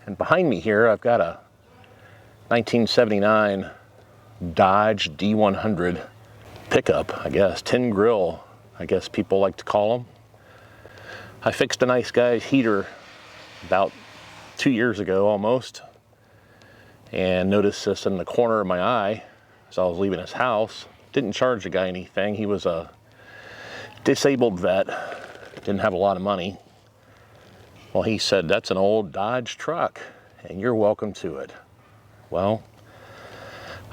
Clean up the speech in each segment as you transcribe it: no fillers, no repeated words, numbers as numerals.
And behind me here, I've got a 1979 Dodge D100 pickup, I guess. Tin Grill, I guess people like to call them. I fixed a nice guy's heater about 2 years ago almost, and noticed this in the corner of my eye as I was leaving his house. Didn't charge the guy anything. He was a disabled vet, didn't have a lot of money. Well, he said, "That's an old Dodge truck and you're welcome to it." Well,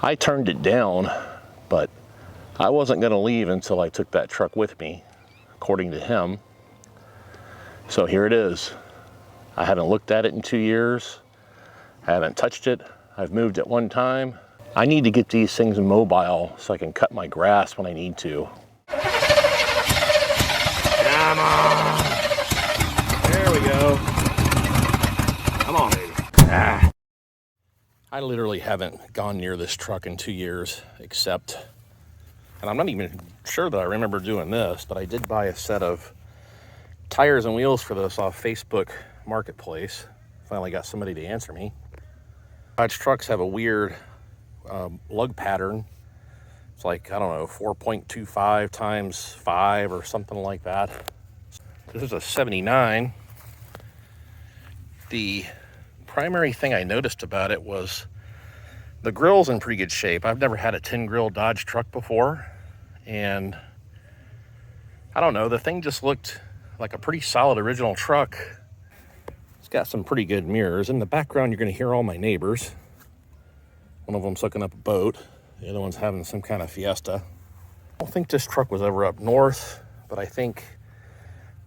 I turned it down, but I wasn't going to leave until I took that truck with me, according to him. So here it is. I haven't looked at it in 2 years. I haven't touched it. I've moved it one time. I need to get these things mobile so I can cut my grass when I need to. Come on. There we go. Come on, baby. Ah. I literally haven't gone near this truck in 2 years, except, and I'm not even sure that I remember doing this, but I did buy a set of tires and wheels for this off Facebook Marketplace. Finally got somebody to answer me. Dodge trucks have a weird lug pattern. It's like, I don't know, 4.25 times 5 or something like that. This is a 79. The primary thing I noticed about it was the grill's in pretty good shape. I've never had a Tin Grill Dodge truck before, and I don't know, the thing just looked like a pretty solid original truck. It's got some pretty good mirrors. In the background, you're going to hear all my neighbors. One of them's hooking up a boat. The other one's having some kind of fiesta. I don't think this truck was ever up north, but I think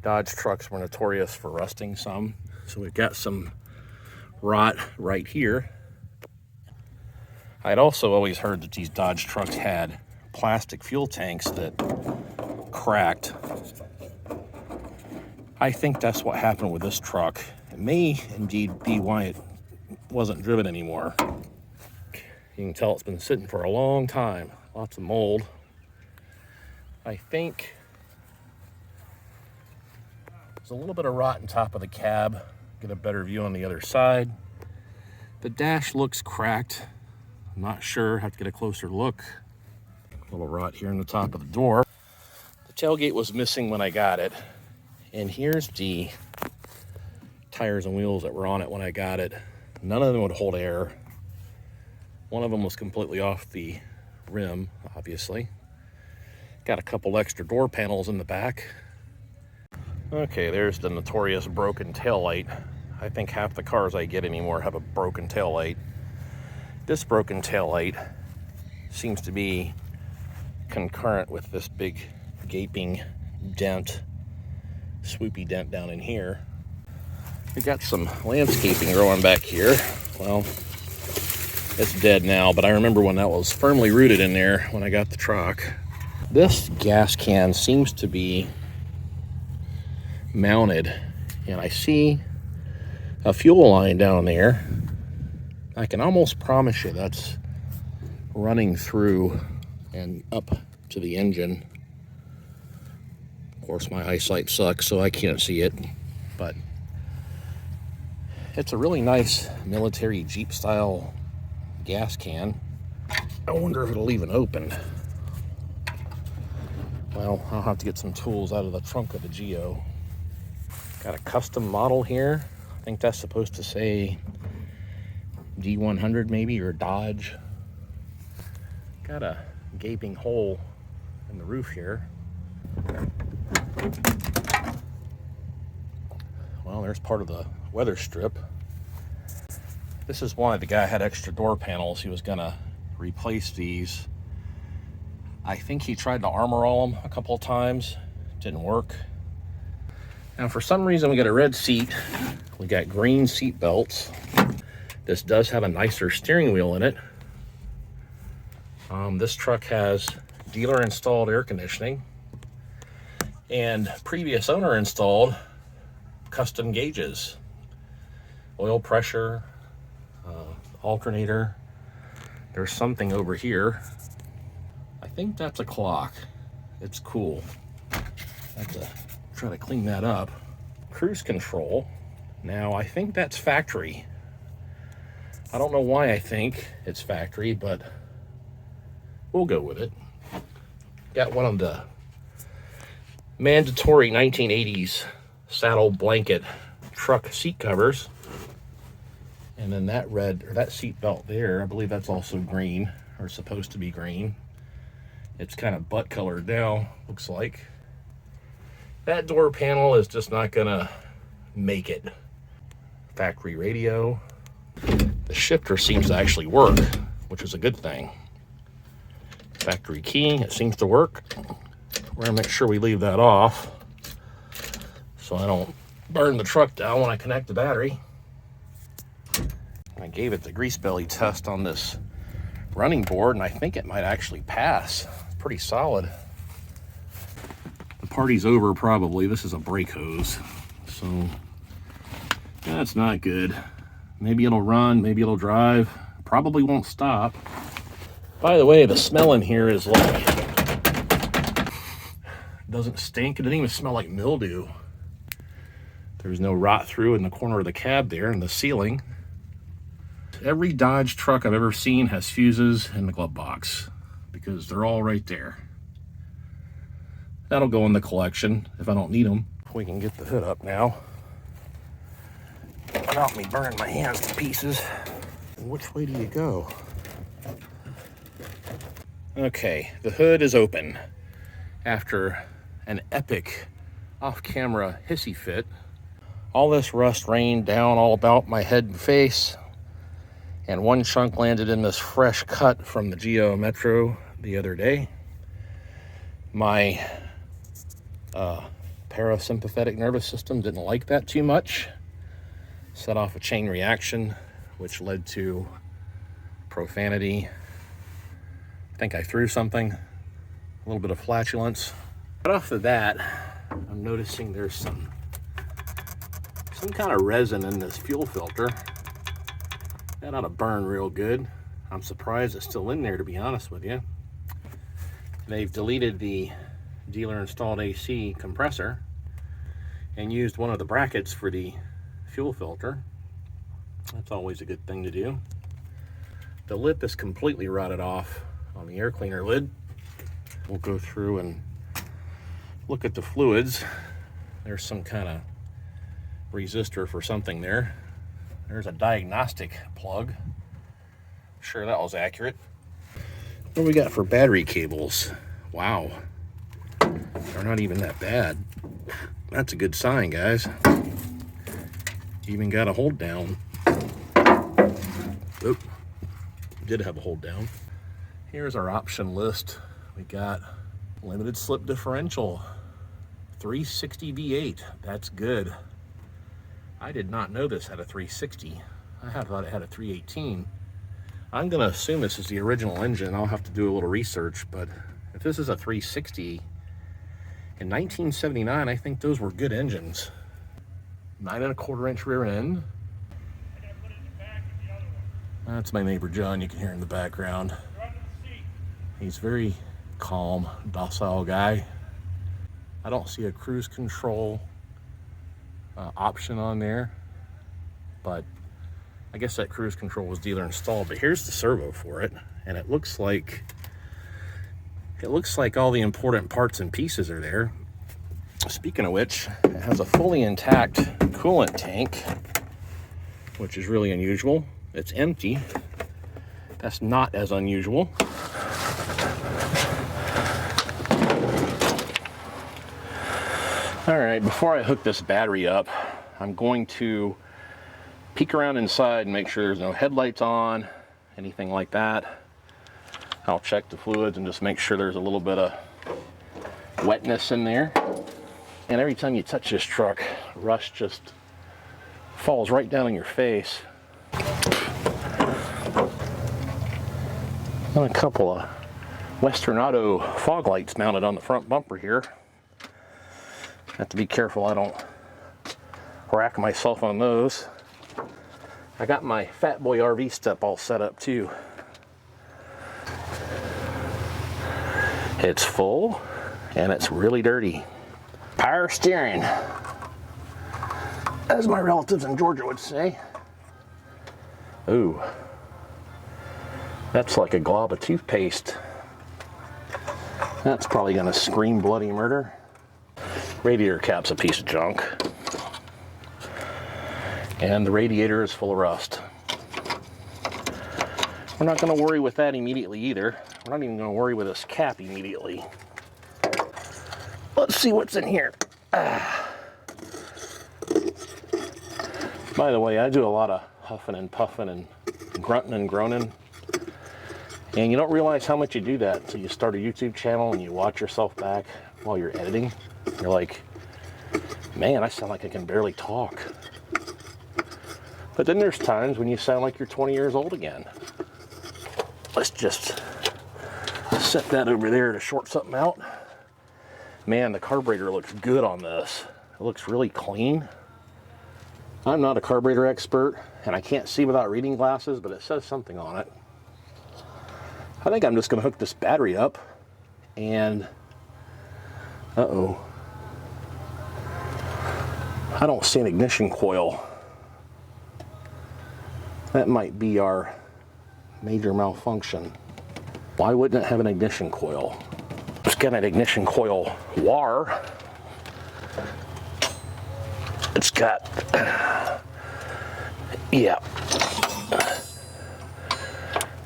Dodge trucks were notorious for rusting some. So we've got some rot right here. I'd also always heard that these Dodge trucks had plastic fuel tanks that cracked. I think that's what happened with this truck. It may indeed be why it wasn't driven anymore. You can tell it's been sitting for a long time. Lots of mold. I think there's a little bit of rot on top of the cab. Get a better view on the other side. The dash looks cracked. I'm not sure. Have to get a closer look. A little rot here in the top of the door. The tailgate was missing when I got it. And here's the tires and wheels that were on it when I got it. None of them would hold air. One of them was completely off the rim, obviously. Got a couple extra door panels in the back. Okay, there's the notorious broken taillight. I think half the cars I get anymore have a broken taillight. This broken taillight seems to be concurrent with this big gaping dent, swoopy dent down in here. We got some landscaping growing back here. Well, it's dead now, but I remember when that was firmly rooted in there when I got the truck. This gas can seems to be mounted, and I see a fuel line down there. I can almost promise you that's running through and up to the engine. Of course, my eyesight sucks, so I can't see it, but it's a really nice military Jeep style gas can. I wonder if it'll even open. Well, I'll have to get some tools out of the trunk of the Geo. Got a custom model here. I think that's supposed to say D100 maybe, or Dodge. Got a gaping hole in the roof here. Well, there's part of the weather strip. This is why the guy had extra door panels. He was gonna replace these. I think he tried to armor all them a couple of times. Didn't work. Now, for some reason, we got a red seat. We got green seat belts. This does have a nicer steering wheel in it. This truck has dealer installed air conditioning and previous owner installed custom gauges, oil pressure, alternator. There's something over here. I think that's a clock. It's cool. I have to try to clean that up. Cruise control. Now, I think that's factory. I don't know why I think it's factory, but we'll go with it. Got one of the mandatory 1980s saddle blanket truck seat covers. And then that that seat belt there, I believe that's also green, or supposed to be green. It's kind of butt colored now, looks like. That door panel is just not gonna make it. Factory radio. The shifter seems to actually work, which is a good thing. Factory key, it seems to work. We're gonna make sure we leave that off so I don't burn the truck down when I connect the battery. I gave it the grease belly test on this running board, and I think it might actually pass. It's pretty solid. The party's over probably. This is a brake hose, so that's not good. Maybe it'll run, maybe it'll drive. Probably won't stop. By the way, the smell in here is like, doesn't stink. It doesn't even smell like mildew. There's no rot through in the corner of the cab there and the ceiling. Every Dodge truck I've ever seen has fuses in the glove box because they're all right there. That'll go in the collection if I don't need them. We can get the hood up now without me burning my hands to pieces. And which way do you go? Okay, the hood is open after an epic off-camera hissy fit. All this rust rained down all about my head and face, and one chunk landed in this fresh cut from the Geo Metro the other day. My parasympathetic nervous system didn't like that too much. Set off a chain reaction, which led to profanity. I think I threw something, a little bit of flatulence. Right off of that, I'm noticing there's some kind of resin in this fuel filter. That ought to burn real good. I'm surprised it's still in there, to be honest with you. They've deleted the dealer installed AC compressor and used one of the brackets for the fuel filter. That's always a good thing to do. The lip is completely rotted off on the air cleaner lid. We'll go through and look at the fluids. There's some kind of resistor for something there. There's a diagnostic plug. Sure, that was accurate. What do we got for battery cables? Wow, they're not even that bad. That's a good sign, guys. Even got a hold down. Oop, did have a hold down. Here's our option list. We got limited slip differential, 360 V8. That's good. I did not know this had a 360. I thought it had a 318. I'm gonna assume this is the original engine. I'll have to do a little research, but if this is a 360, in 1979, I think those were good engines. 9¼ inch rear end. That's my neighbor John, you can hear in the background. He's very calm, docile guy. I don't see a cruise control option on there, but I guess that cruise control was dealer installed. But here's the servo for it, and it looks like all the important parts and pieces are there. Speaking of which, it has a fully intact coolant tank, which is really unusual. It's empty. That's not as unusual. All right, before I hook this battery up, I'm going to peek around inside and make sure there's no headlights on, anything like that. I'll check the fluids and just make sure there's a little bit of wetness in there. And every time you touch this truck, rust just falls right down in your face. And a couple of Western Auto fog lights mounted on the front bumper here. Have to be careful I don't rack myself on those. I got my Fat Boy RV step all set up too. It's full and it's really dirty. Power steering, as my relatives in Georgia would say. Ooh, that's like a glob of toothpaste. That's probably gonna scream bloody murder. Radiator cap's a piece of junk. And the radiator is full of rust. We're not gonna worry with that immediately either. We're not even gonna worry with this cap immediately. Let's see what's in here. By the way, I do a lot of huffing and puffing and grunting and groaning. And you don't realize how much you do that until you start a YouTube channel and you watch yourself back while you're editing. You're like, man, I sound like I can barely talk. But then there's times when you sound like you're 20 years old again. Let's just set that over there to short something out. Man, the carburetor looks good on this. It looks really clean. I'm not a carburetor expert, and I can't see without reading glasses, but it says something on it. I think I'm just gonna hook this battery up and, uh-oh. I don't see an ignition coil. That might be our major malfunction. Why wouldn't it have an ignition coil? Let's get an ignition coil wire. It's got, yeah.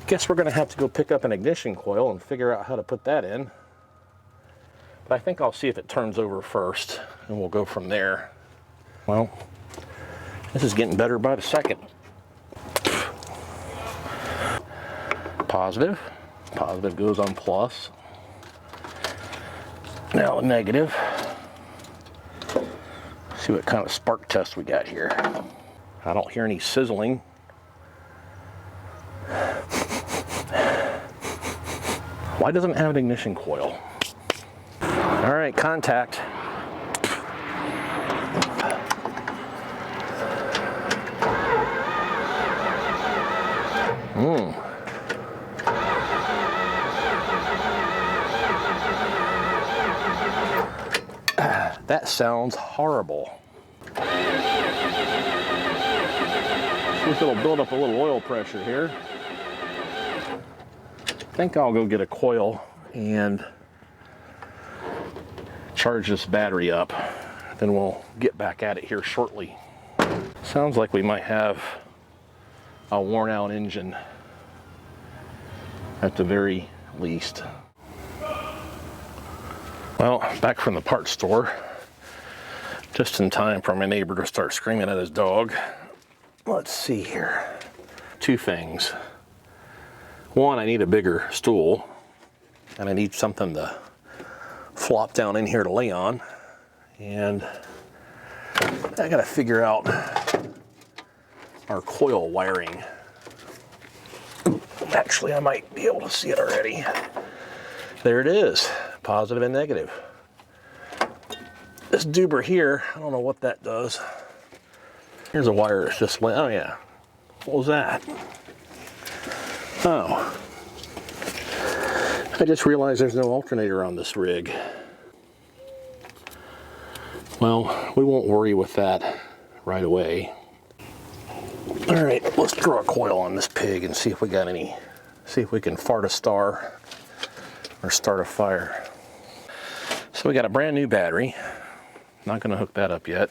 Guess we're gonna have to go pick up an ignition coil and figure out how to put that in. But I think I'll see if it turns over first and we'll go from there. Well, this is getting better by the second. Positive. Positive goes on plus. Now negative. See what kind of spark test we got here. I don't hear any sizzling. Why doesn't it have an ignition coil? All right, contact. That sounds horrible. See if it'll build up a little oil pressure here. I think I'll go get a coil and charge this battery up. Then we'll get back at it here shortly. Sounds like we might have a worn out engine at the very least. Well, back from the parts store, just in time for my neighbor to start screaming at his dog. Let's see here. Two things. One, I need a bigger stool, and I need something to flop down in here to lay on. And I gotta figure out our coil wiring. Actually, I might be able to see it already. There it is, positive and negative. This doober here, I don't know what that does. Here's a wire that's just, oh yeah, what was that? Oh, I just realized there's no alternator on this rig. Well, we won't worry with that right away. All right, let's throw a coil on this pig and see if we got any, see if we can fart a star or start a fire. So we got a brand new battery. Not gonna hook that up yet.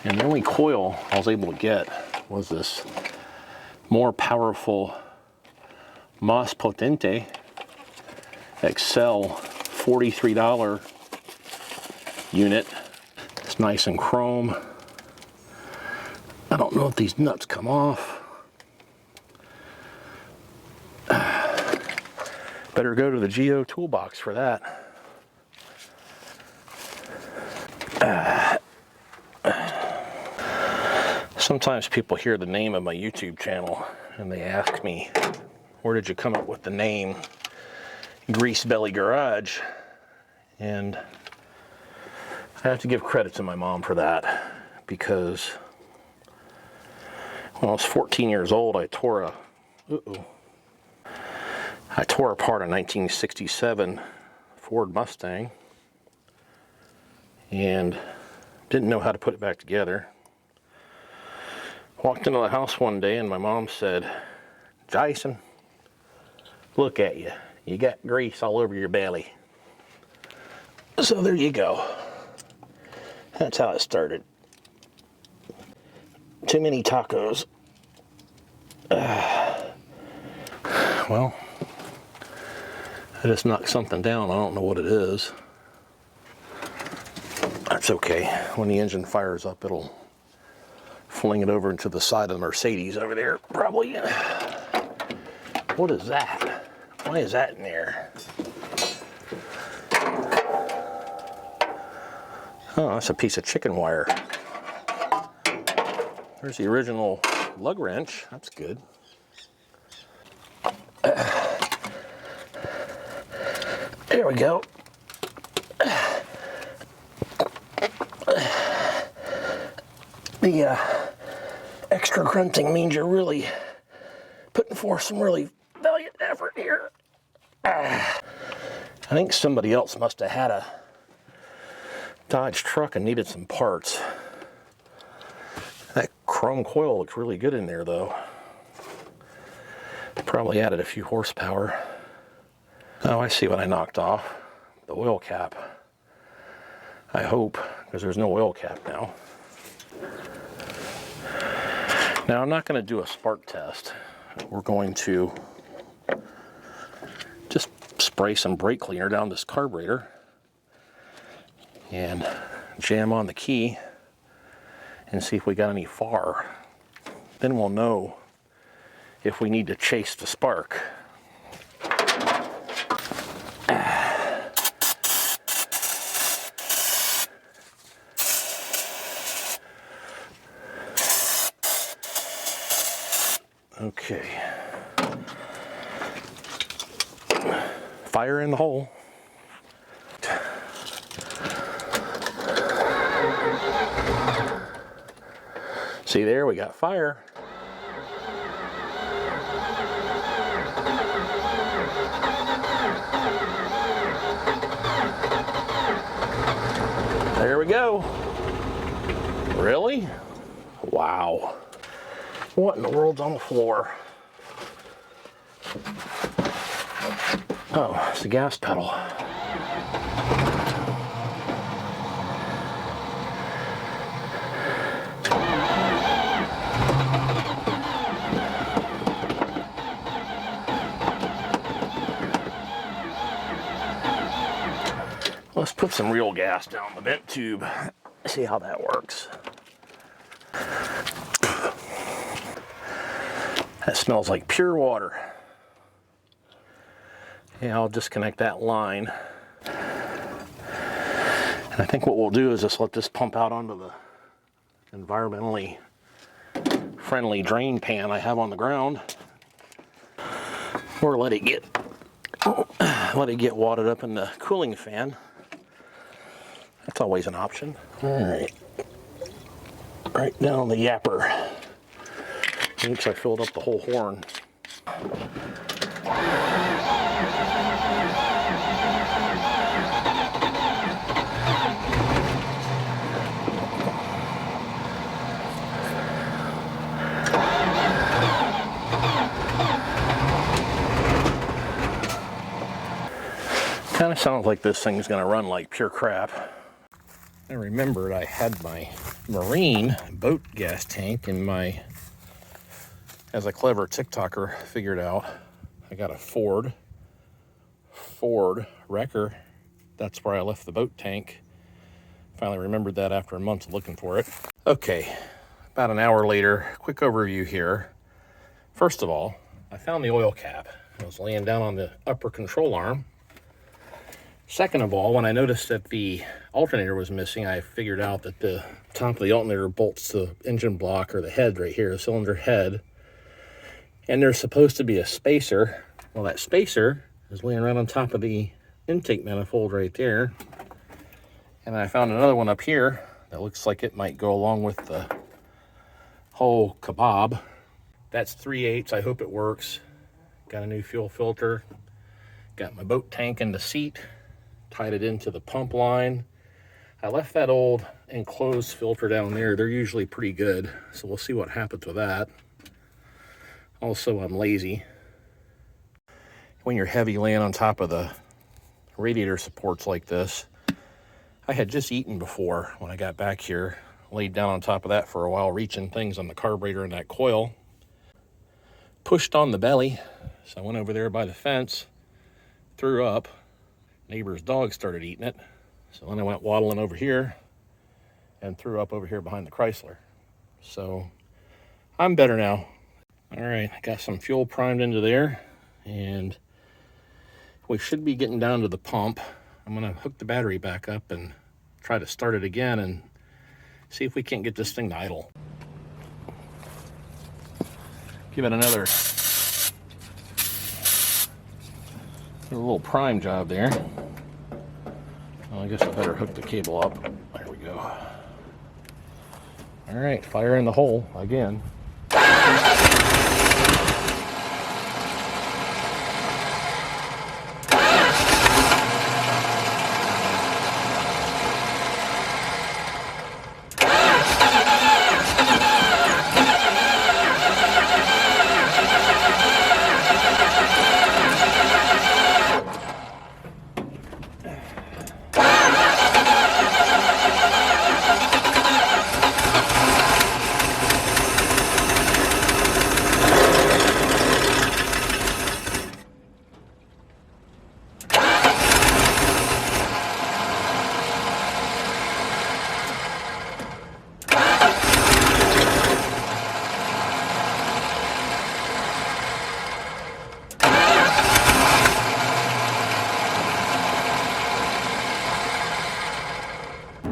And the only coil I was able to get was this more powerful Mas Potente XL $43 unit. It's nice and chrome. I don't know if these nuts come off. Better go to the Geo toolbox for that. Sometimes people hear the name of my YouTube channel and they ask me, where did you come up with the name Grease Belly Garage? And I have to give credit to my mom for that, because when I was 14 years old, I tore apart a 1967 Ford Mustang and didn't know how to put it back together. Walked into the house one day and my mom said, "Jason, look at you. You got grease all over your belly." So there you go. That's how it started. Too many tacos. Well, I just knocked something down. I don't know what it is. That's okay. When the engine fires up, it'll fling it over into the side of the Mercedes over there, probably. What is that? Why is that in there? Oh, that's a piece of chicken wire. There's the original lug wrench. That's good. There we go. The extra grunting means you're really putting forth some really valiant effort here. I think somebody else must have had a Dodge truck and needed some parts. That chrome coil looks really good in there though. Probably added a few horsepower. Oh, I see what I knocked off. The oil cap. I hope, because there's no oil cap now. Now I'm not going to do a spark test. We're going to just spray some brake cleaner down this carburetor and jam on the key and see if we got any far. Then we'll know if we need to chase the spark. Okay. Fire in the hole. See there, we got fire. There we go. Really? Wow. What in the world's on the floor? Oh, it's the gas pedal. Let's put some real gas down the vent tube. See how that works. That smells like pure water. Yeah, I'll disconnect that line. And I think what we'll do is just let this pump out onto the environmentally friendly drain pan I have on the ground. Or let it get wadded up in the cooling fan. That's always an option. All right. Right down the yapper. Oops, I filled up the whole horn. Kind of sounds like this thing's gonna run like pure crap. I remembered I had my marine boat gas tank in my, as a clever TikToker figured out, I got a Ford wrecker. That's where I left the boat tank. Finally remembered that after a month of looking for it. Okay, about an hour later, quick overview here. First of all, I found the oil cap. I was laying down on the upper control arm. Second of all, when I noticed that the alternator was missing, I figured out that the top of the alternator bolts the engine block, or the head right here, the cylinder head. And there's supposed to be a spacer. Well, that spacer is laying right on top of the intake manifold right there. And I found another one up here that looks like it might go along with the whole kebab. That's 3/8. I hope it works. Got a new fuel filter. Got my boat tank in the seat. Tied it into the pump line. I left that old enclosed filter down there. They're usually pretty good, so we'll see what happens with that. Also, I'm lazy. When you're heavy laying on top of the radiator supports like this, I had just eaten before when I got back here, laid down on top of that for a while, reaching things on the carburetor and that coil. Pushed on the belly, so I went over there by the fence, threw up. Neighbor's dog started eating it, so then I went waddling over here and threw up over here behind the Chrysler. So I'm better now. All right, I got some fuel primed into there, and we should be getting down to the pump. I'm gonna hook the battery back up and try to start it again and see if we can't get this thing to idle. Give it another little prime job there. Well, I guess I better hook the cable up. There we go. All right, fire in the hole again.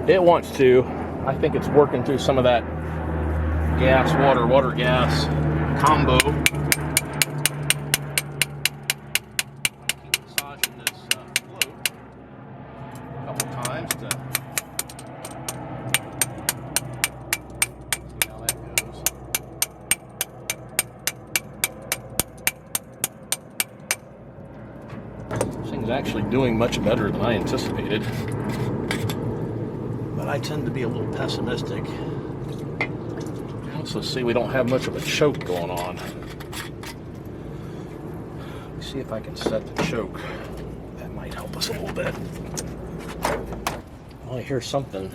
It wants to. I think it's working through some of that gas, water, water, gas combo. Keep massaging this float a couple times to see how that goes. This thing's actually doing much better than I anticipated. But I tend to be a little pessimistic. Also see we don't have much of a choke going on. Let's see if I can set the choke. That might help us a little bit. Well, I hear something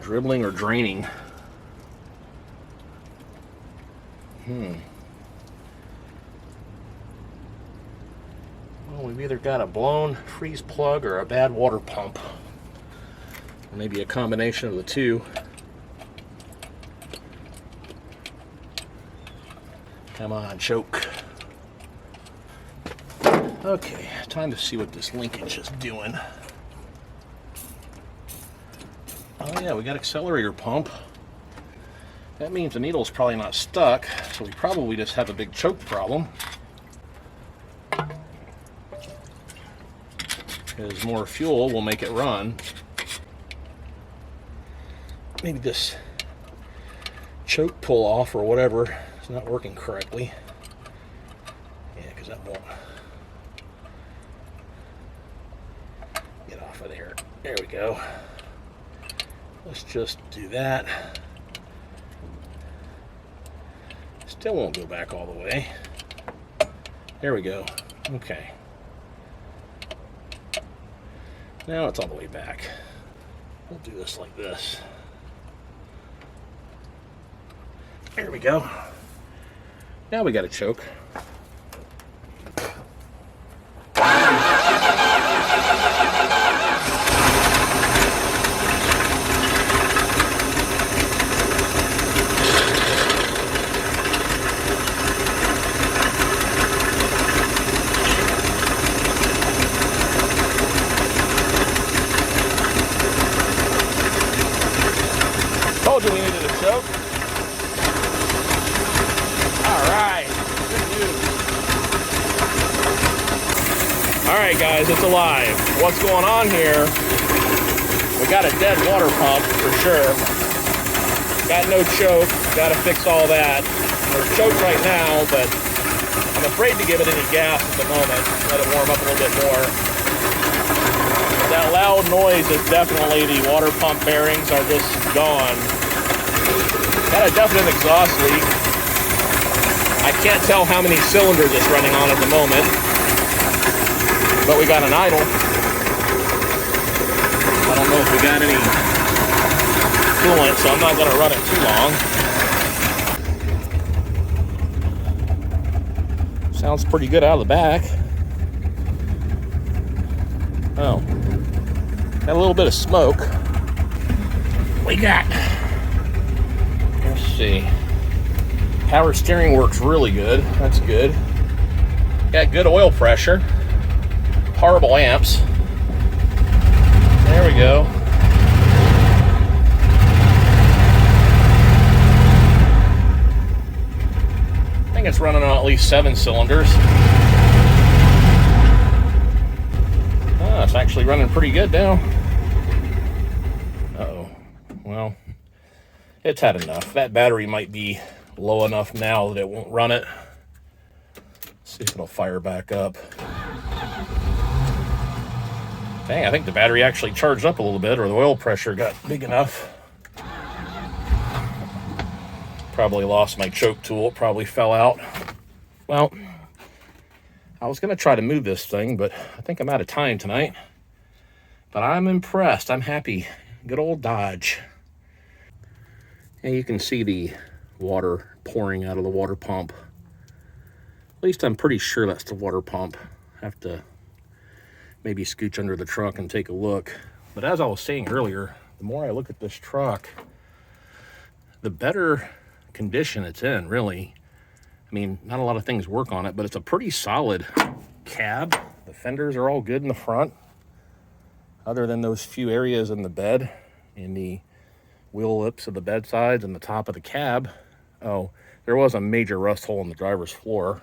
dribbling or draining. Well, we've either got a blown freeze plug or a bad water pump. Or maybe a combination of the two. Come on, choke. Okay, time to see what this linkage is doing. Oh yeah, we got accelerator pump. That means the needle's probably not stuck, so we probably just have a big choke problem. Because more fuel will make it run. Maybe this choke pull off or whatever is not working correctly. Yeah, because that won't get off of there. There we go. Let's just do that. Still won't go back all the way. There we go. Okay. Now it's all the way back. We'll do this like this. There we go. Now we got a choke. Told you we needed a choke. Alright, good news. Alright guys, it's alive. What's going on here? We got a dead water pump for sure. Got no choke, gotta fix all that. We're choked right now, but I'm afraid to give it any gas at the moment. Let it warm up a little bit more. That loud noise is definitely the water pump bearings are just gone. Got a definite exhaust leak. I can't tell how many cylinders it's running on at the moment, but we got an idle. I don't know if we got any coolant, so I'm not going to run it too long. Sounds pretty good out of the back. Oh, got a little bit of smoke. We got, let's see, power steering works really good. That's good. Got good oil pressure. Horrible amps. There we go. I think it's running on at least 7 cylinders. It's actually running pretty good now. Uh-oh. Well, it's had enough. That battery might be low enough now that it won't run it. Let's see if it'll fire back up. Dang, I think the battery actually charged up a little bit, or the oil pressure got big enough. Probably lost my choke tool. It probably fell out. Well, I was going to try to move this thing, but I think I'm out of time tonight. But I'm impressed. I'm happy. Good old Dodge. And you can see the water pouring out of the water pump. At least I'm pretty sure that's the water pump. I have to maybe scooch under the truck and take a look. But as I was saying earlier, the more I look at this truck, the better condition it's in, really. I mean, not a lot of things work on it, but it's a pretty solid cab. The fenders are all good in the front, other than those few areas in the bed, in the wheel lips of the bed sides and the top of the cab. Oh, there was a major rust hole in the driver's floor.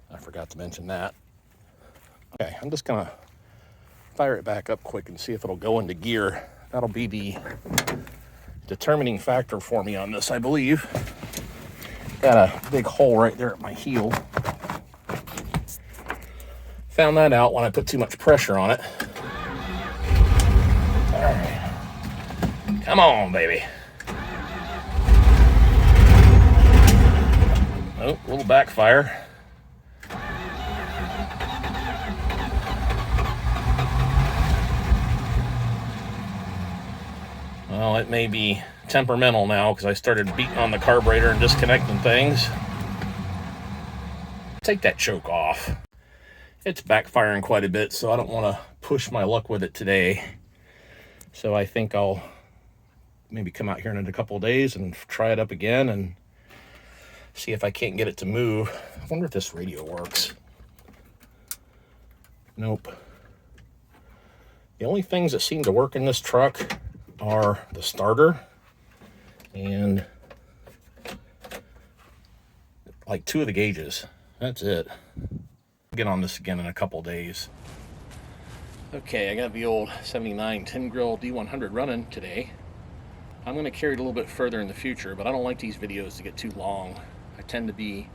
I forgot to mention that. Okay, I'm just gonna fire it back up quick and see if it'll go into gear. That'll be the determining factor for me on this, I believe. Got a big hole right there at my heel. Found that out when I put too much pressure on it. All right. Come on, baby. Oh, a little backfire. Well, it may be temperamental now because I started beating on the carburetor and disconnecting things. Take that choke off. It's backfiring quite a bit, so I don't want to push my luck with it today. So I think I'll maybe come out here in a couple of days and try it up again and see if I can't get it to move. I wonder if this radio works. Nope. The only things that seem to work in this truck are the starter and like 2 of the gauges. That's it. I'll get on this again in a couple days. Okay, I got the old 79 Tin Grill D100 running today. I'm going to carry it a little bit further in the future, but I don't like these videos to get too long. I tend to be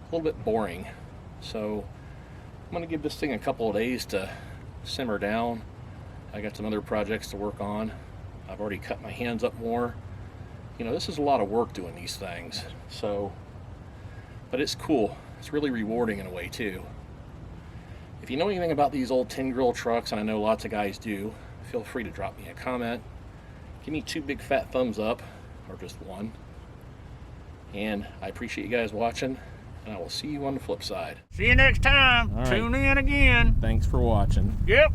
a little bit boring. So I'm going to give this thing a couple of days to simmer down. I got some other projects to work on. I've already cut my hands up more. You know, this is a lot of work doing these things. So, but it's cool. It's really rewarding in a way too. If you know anything about these old Tin Grill trucks, and I know lots of guys do, feel free to drop me a comment. Give me 2 big fat thumbs up, or just 1. And I appreciate you guys watching, and I will see you on the flip side. See you next time. All right. Tune in again. Thanks for watching. Yep.